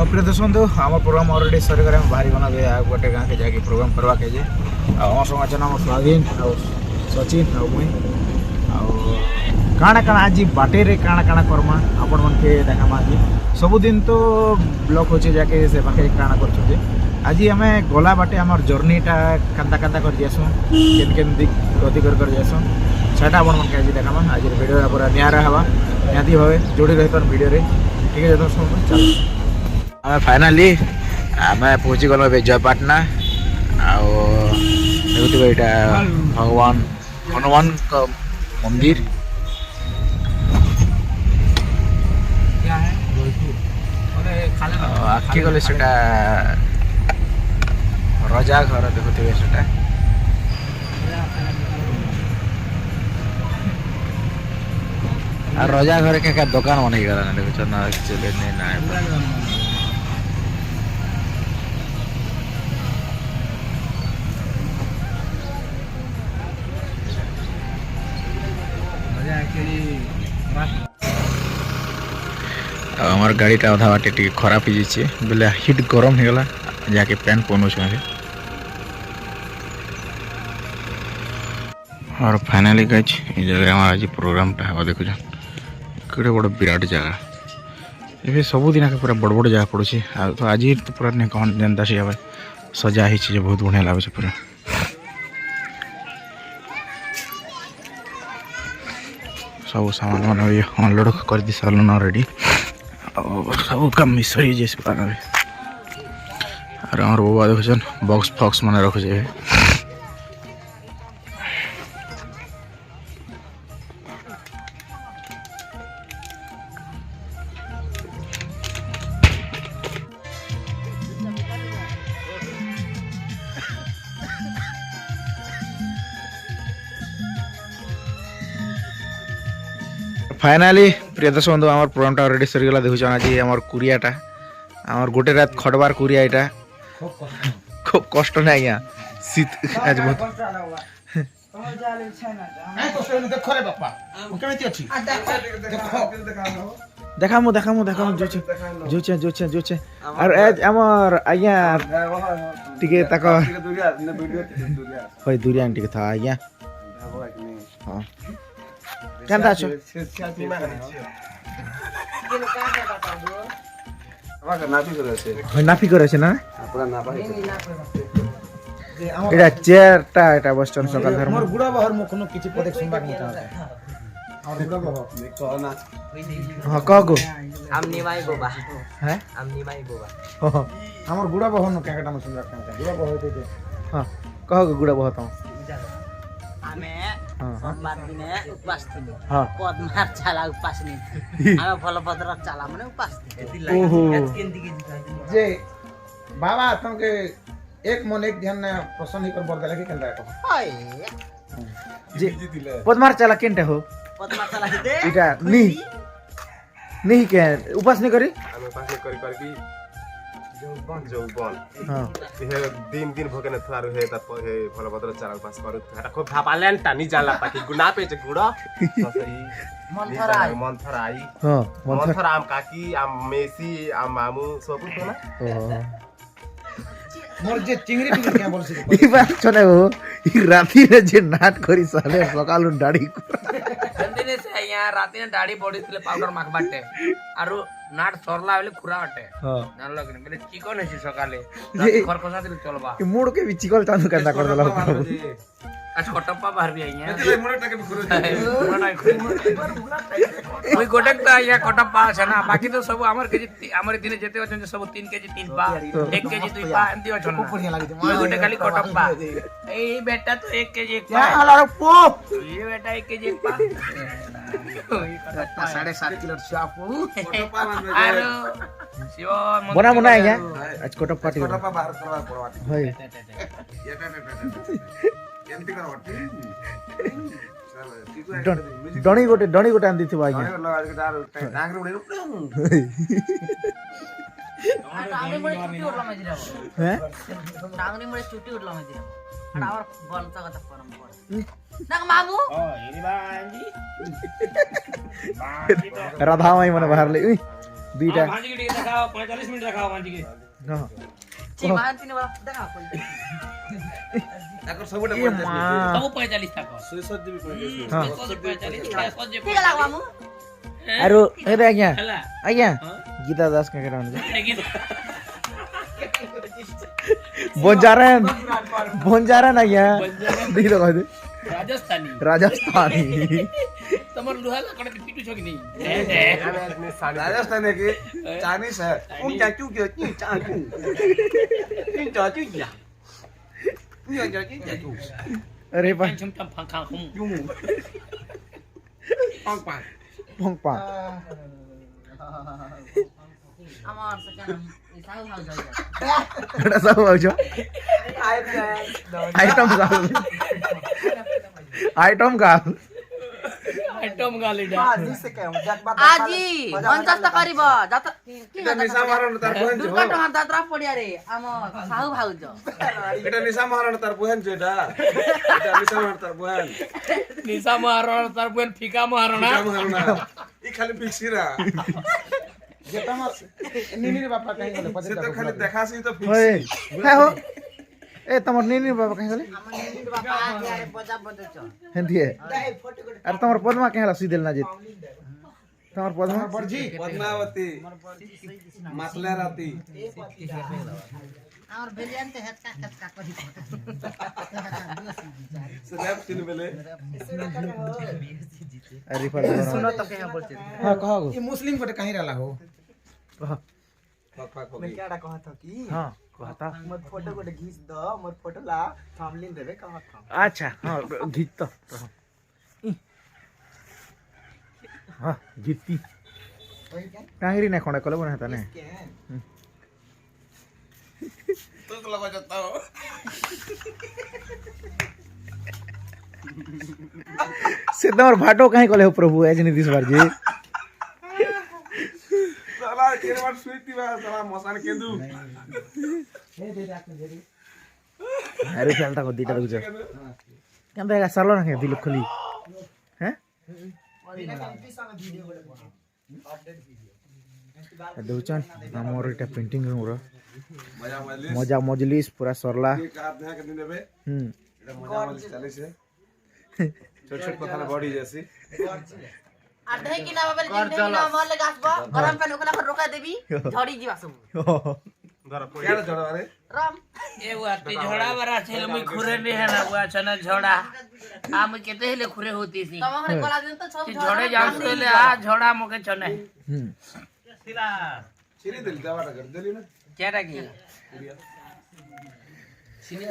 प्रिय दर्शक बंधु आम प्रोग्राम अलरेडी सर कर बाहरी गना गोटे गाँव के जाकि प्रोग्राम करवा के जे आम संग अच्छा नाम स्वाधीन आ सचिन आ मुई काଣା काଣା आज बाटे रे काଣା काଣା करमा आपण मन के देखामा आज सबुदिन तो ब्लॉक होचे जाके से पाखे काଣା करछे आज हमें गला बाटे हमार जर्नीटा कांदा कांदा कर जासु केन केन दिक गति कर जासु छाटा आपण मन के आज देखामा आज वीडियो पूरा न्यारा हवा निहाती भावे जोड़ी रही पर वीडियो रे ठीक है दोस्तों चल आम फाइनाली आम पहुँची गल जयपाटना आउे यहाँ भगवान हनुमान का मंदिर आखि गले से रजा घर देखुवे से रजा घर क्या दुकान बन गला देखुच ना एक्चुअली नहीं हमार गाड़ीटा अधा बाटे टी खराब हो जाए बोले हिट गरम हो गला जाके पैंट पहनू और फाइनाली गाइज ये जगह हमारा आज प्रोग्रामटा है देखुछ कड़े बड़ विराट जगह ये सबुदिन आगे पूरा बड़ बड़ जगह पड़ुଛି तो आज तो पूरा नहीं कहन जेनता से सजा ही बहुत बढ़िया लगुच पूरा सब सामान मान अनलोड कर दी सारे ऑलरेडी सब काम मिस हो जाए और हमार बाबा देखुन बॉक्स फॉक्स मैंने रखुचे फाइनाली प्रिय दर्शक बंधु आम प्रोग्रामटा अलरेडी सरीगला देखुन आज आम कुरियाटा आम गोटे रात खटबार कुरिया यहाँ खूब कष्ट ना आज्ञा शीत आज बहुत देखामु देखामु देखामु जोचे जोचे जोचे और आज आमर आज्ञा टिके तक होय दूरिया टिके था आज्ञा हां केनता छ नाफी करे ना एटा चेयरटा एटा बस स्टैंड सकाल धर्म मोर गुडा बहर मुखनो किछि पदेक सुनबाक मत और गुडा बह कहना हां कगो आमनी माई गोबा हैं आमनी माई गोबा हमर गुडा बहर न केटा म सुनबाक गुडा बह होते हां कह गुडा बह त आमे सोमवार दिने उपवास थिलु पद्मार चाला उपवास नि आमे फलपत्र चाला माने उपवास थिलु ओहो जे बाबा तमके एक मन एक ध्यान ने प्रसन्न ही कर बर देला के केनरा को हाय जे पद्मार चाला केनटा हो पद्मार चाला दे इटा नहीं के उपवास नहीं करी आमे उपवास करी करी जौबन हां हे दिन दिन भोगने थारु हे त हे फलपत्र चारा पास करू था खूब भापालेन टानी जाला पाकी गुना पे गुडा सही मंथर आई हां मंथर आम काकी आम मेसी आम मामू सब तो ना ओहो मोर जे चिंगरी पिंगरी क्या बोल से ई बात छने हो ई राती रे जे नाट करी साले सकालु दाढ़ी जंदिने से यहाँ राती ने दाढ़ी बॉडी थिले पाउडर माख बाटे आरो नाट सरला बेले खुरा बाटे हां जान लग ने चिकन है सकाले खरखसा दिल चलबा ई मूड के भी चिकल चांद करता कर देला आज कटप्पा बाहर भी आई है एते मुड़टा के खुरो कोई गोटक त या कटप्पा छ ना बाकी तो सब हमर केजी हमर दिने जेते अछन सब 3 केजी 3 पा 1 केजी 2 पा एंती अछन खूब बढ़िया लागे मोय गोटे खाली कटप्पा ए बेटा तो 1 केजी 1 पा हलारो पोप ये बेटा 1 केजी 1 पा 7.5 किलो चापू कटप्पा आरो शिव बना बना है आज कटप्पा बाहर करवा पड़वा होय केमती करवटी डणी गोटे आंदी थिबा आज्ञा डांगरे उडे डांगरे मुळे चुटी उडला मजिरा हैं डांगरे मुळे चुटी उडला मजिरा आणि आवर बोलता कथा परम नग मामू ओ इनी बांजी राधा माई मने बाहर ले দুইটা भांजी के टिकट दिखाओ 45 मिनट दिखाओ भांजी के হ্যাঁ ঠিক মাহান্তিনি বাবা দেখা কই ତାଙ୍କର ସବୁଟା ଏ ମା सब 45 तक ସୁଇସର ଯିବି କହିଲେ ହଁ 45 ঠিক লাগবা মু ଆରୁ ଏରେ ଆଜ୍ଞା ହେଲା ଆଜ୍ଞା ହଁ ଗୀତା ଦାସ କାକେ ରାଣୁ लेकिन बंजारन आज्ञा देखि तो कहदे राजस्थानी राजस्थानी तमर लुहा लकड़े पिटू छकी नहीं ରାଜସ୍ଥାନ କି ଚାଇନିଜ है उन चाचू के की चाचू की चाचू क्या ये चाचू चाचू अरे पा छम छम फंखा हम यूं पांग पांग पोंगपा আমার সেখানে সাউ হাউ যাই एटा सब आउछो आइटम का आइटम का आइटम गालीडा আজি 50 টাকা করিব যত এটা নিশা মারণ তার বহেন जो দুর্গা টঙ্কা যাত্রা পড়িয়া রে আমার সাউ ভাউজ এটা নিশা মারণ তার বহেন जो এটা এটা নিশা মারণ তার বহেন निशा मारो तार बुन फीका मारो ना निशा मारণ ई खाली फिक्सिरा जे तमर निनी रे बापा कहीं गले से तो खाली देखासी तो ओए फिक्स है हो ए तमर नीनी बाबा कहीं गले আমার নিনি বাবা আগে আরে বজা বজছ हेंती है अरे तमर पद्मा कहेला सीदेल ना जीत तमर पद्मा बरजी पद्मावती मातले राती আমার বেলিয়ানতে হেচকা হেচকা করি स्लैब तीन बेले अरे पर सुनो तो क्या बोलते हां कहो ई मुस्लिम कोटे कहीं रहला हो फक फक हो गई केड़ा कहत की हां कहता मोर फोटो कोटे घिस द मोर फोटो ला थंबनेल देबे कहत अच्छा हां गीत तो हां गीती टांगरी ना खणा कले बना था ने तो लगा जाता हो से तमर भाटो कहीं कले हो प्रभु आज नीतीश बार जी साला केर बार सुईती बा साला मसान केंदु अरे फैलता को दीटा रुक जा केंदा का सरलो ना के दिल खुली हैं देखुचन हमर एटा पेंटिंग हमर मजा मजलिस मजा मजलिस पूरा सरला के का ध्यान के दिन देबे हम्म এটা মজা মজলিস চালিস है ছোট ছোট কথা না বড়ি যাসি আর দেখ কি না বাবা দিন দেখ না মরলে গাছব গরম পানি ওখানে রোকা দেবি ঝড়ি ଯିବା ସବୁ কেডা জড়া রে রাম ए वाटी झोड़ा बरा छेल मुई खुरे नहीं है ना बुआ छना झोड़ा आम केते हेले खुरे होती सी ତମ ଘରେ ଗଲା ଦିନ ତ ସବୁ झोड़े जान ले आ झोड़ा मोके छने हम्म চিনি দিল দাওয়াটা कर দিলি না केटा की पुरिया सिनी